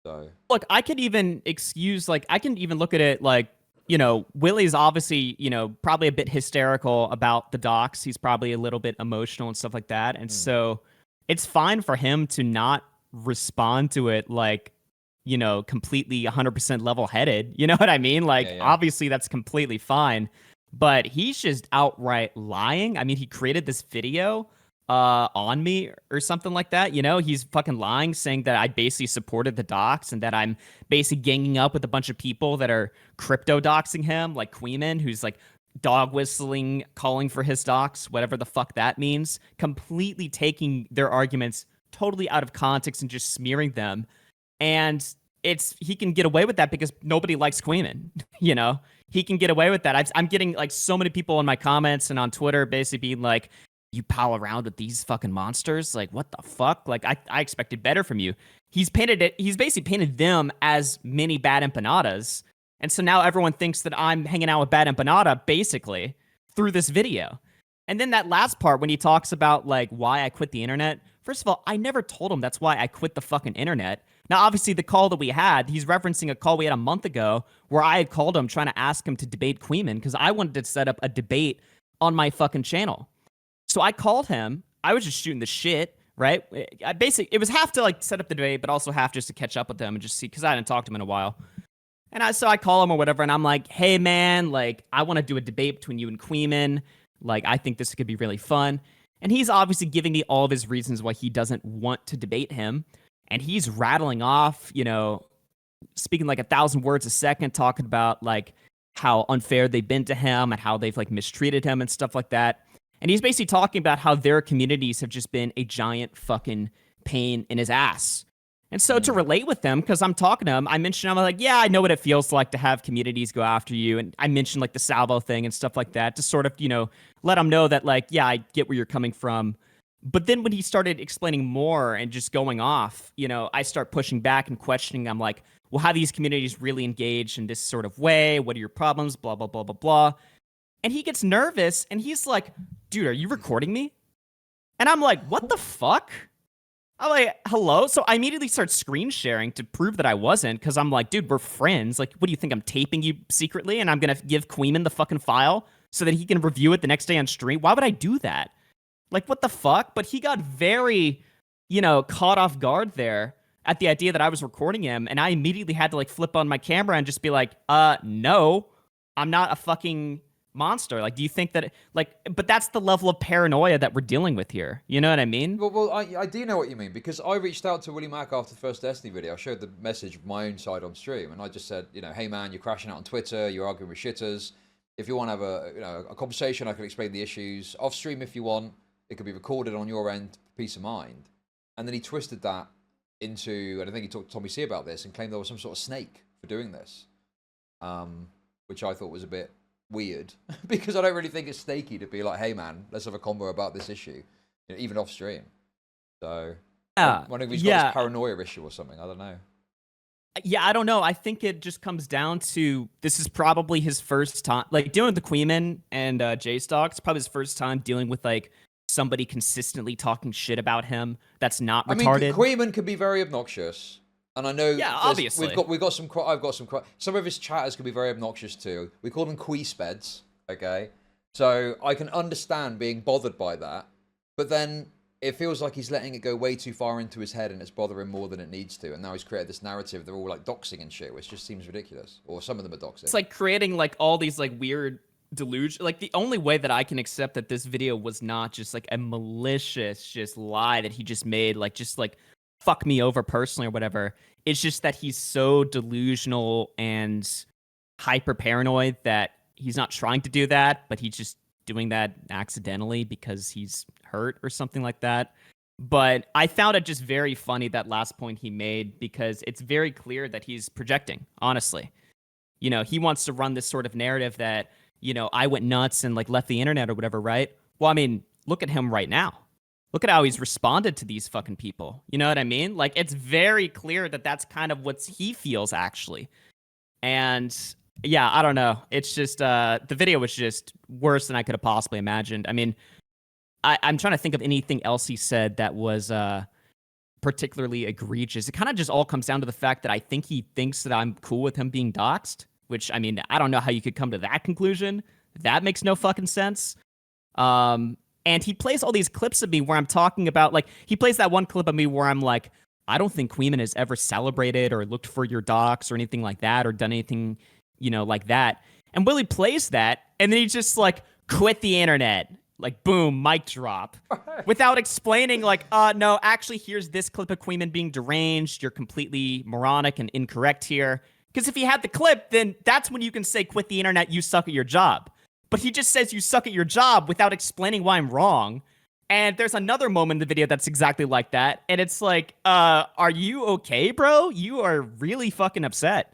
So Look, I could even excuse, like, I can even look at it like, Willie's obviously, probably a bit hysterical about the docs. He's probably a little bit emotional and stuff like that. And mm, so it's fine for him to not respond to it like, completely 100% level headed. You know what I mean? yeah, Like, yeah. obviously, that's completely fine. But he's just outright lying. I mean, he created this video on me or something like that. He's fucking lying, saying that I basically supported the docs and that I'm basically ganging up with a bunch of people that are crypto doxing him, like Queeman, who's like dog whistling, calling for his docs, whatever the fuck that means, completely taking their arguments totally out of context and just smearing them. And he can get away with that because nobody likes Queeman. you know, he can get away with that. I'm getting like so many people in my comments and on Twitter basically being like, "You pal around with these fucking monsters? Like, what the fuck? Like, I expected better from you." He's basically painted them as mini bad empanadas. And so now everyone thinks that I'm hanging out with bad empanada basically through this video. And then that last part when he talks about like why I quit the internet. First of all, I never told him that's why I quit the fucking internet. Now, obviously, the call that we had, he's referencing a call we had a month ago where I had called him trying to ask him to debate Queeman because I wanted to set up a debate on my fucking channel. So I called him. I was just shooting the shit, right? It was half to like set up the debate, but also half just to catch up with him and just see because I hadn't talked to him in a while. So I call him or whatever, and I'm like, "Hey man, like I want to do a debate between you and Queeman. Like I think this could be really fun." And he's obviously giving me all of his reasons why he doesn't want to debate him, and he's rattling off, speaking like 1,000 words a second, talking about like how unfair they've been to him and how they've like mistreated him and stuff like that. And he's basically talking about how their communities have just been a giant fucking pain in his ass. And so to Mm. relate with them, because I'm talking to him, I mentioned, I'm like, yeah, I know what it feels like to have communities go after you. And I mentioned like the salvo thing and stuff like that to sort of, let him know that like, yeah, I get where you're coming from. But then when he started explaining more and just going off, I start pushing back and questioning. I'm like, well, how these communities really engage in this sort of way? What are your problems? Blah, blah, blah, blah, blah. And he gets nervous and he's like, dude, are you recording me? And I'm like, what the fuck? I'm like, hello? So I immediately start screen sharing to prove that I wasn't, because I'm like, dude, we're friends. Like, what do you think? I'm taping you secretly and I'm going to give Queeman the fucking file so that he can review it the next day on stream? Why would I do that? Like, what the fuck? But he got very, caught off guard there at the idea that I was recording him. And I immediately had to, like, flip on my camera and just be like, no, I'm not a fucking monster. Like, do you think that, but that's the level of paranoia that we're dealing with here. You know what I mean? Well, I do know what you mean because I reached out to Willie Mac after the first Destiny video. I showed the message of my own side on stream, and I just said, hey man, you're crashing out on Twitter, you're arguing with shitters. If you want to have a conversation, I can explain the issues off stream if you want. It could be recorded on your end, for peace of mind. And then he twisted that into, and I think he talked to Tommy C about this and claimed there was some sort of snake for doing this, which I thought was a bit weird because I don't really think it's snaky to be like, hey man, let's have a convo about this issue, even off stream. So I'm wondering if he's got this paranoia issue or something. I don't know. Yeah, I don't know. I think it just comes down to this is probably his first time, like dealing with the Queeman and J-Stock. It's probably his first time dealing with like somebody consistently talking shit about him that's not retarded. I mean, Queeman can be very obnoxious, and I know. Yeah, obviously we've got some. I've got some. Some of his chatters can be very obnoxious too. We call them queespeds, okay? So I can understand being bothered by that, but then it feels like he's letting it go way too far into his head and it's bothering more than it needs to. And now he's created this narrative. They're all like doxing and shit, which just seems ridiculous. Or some of them are doxing. It's like creating like all these like weird delusion. Like the only way that I can accept that this video was not just like a malicious just lie that he just made, like just like fuck me over personally or whatever. It's just that he's so delusional and hyper paranoid that he's not trying to do that, but he's just doing that accidentally because he's hurt or something like that. But I found it just very funny, that last point he made, because it's very clear that he's projecting, honestly. He wants to run this sort of narrative that, I went nuts and like left the internet or whatever, right? Well, I mean, look at him right now. Look at how he's responded to these fucking people. You know what I mean? Like, it's very clear that that's kind of what he feels, actually. And yeah, I don't know. It's just, the video was just worse than I could have possibly imagined. I mean, I'm trying to think of anything else he said that was particularly egregious. It kind of just all comes down to the fact that I think he thinks that I'm cool with him being doxxed, which, I mean, I don't know how you could come to that conclusion. That makes no fucking sense. And he plays all these clips of me where I'm talking about, like, he plays that one clip of me where I'm like, I don't think Queeman has ever celebrated or looked for your docs or anything like that or done anything, like that. And Willie plays that, and then he just, like, quit the internet. Like, boom, mic drop. Without explaining, like, no, actually, here's this clip of Queeman being deranged. You're completely moronic and incorrect here. Because if he had the clip, then that's when you can say, quit the internet, you suck at your job. But he just says you suck at your job without explaining why I'm wrong. And there's another moment in the video that's exactly like that. And it's like, are you okay, bro? You are really fucking upset.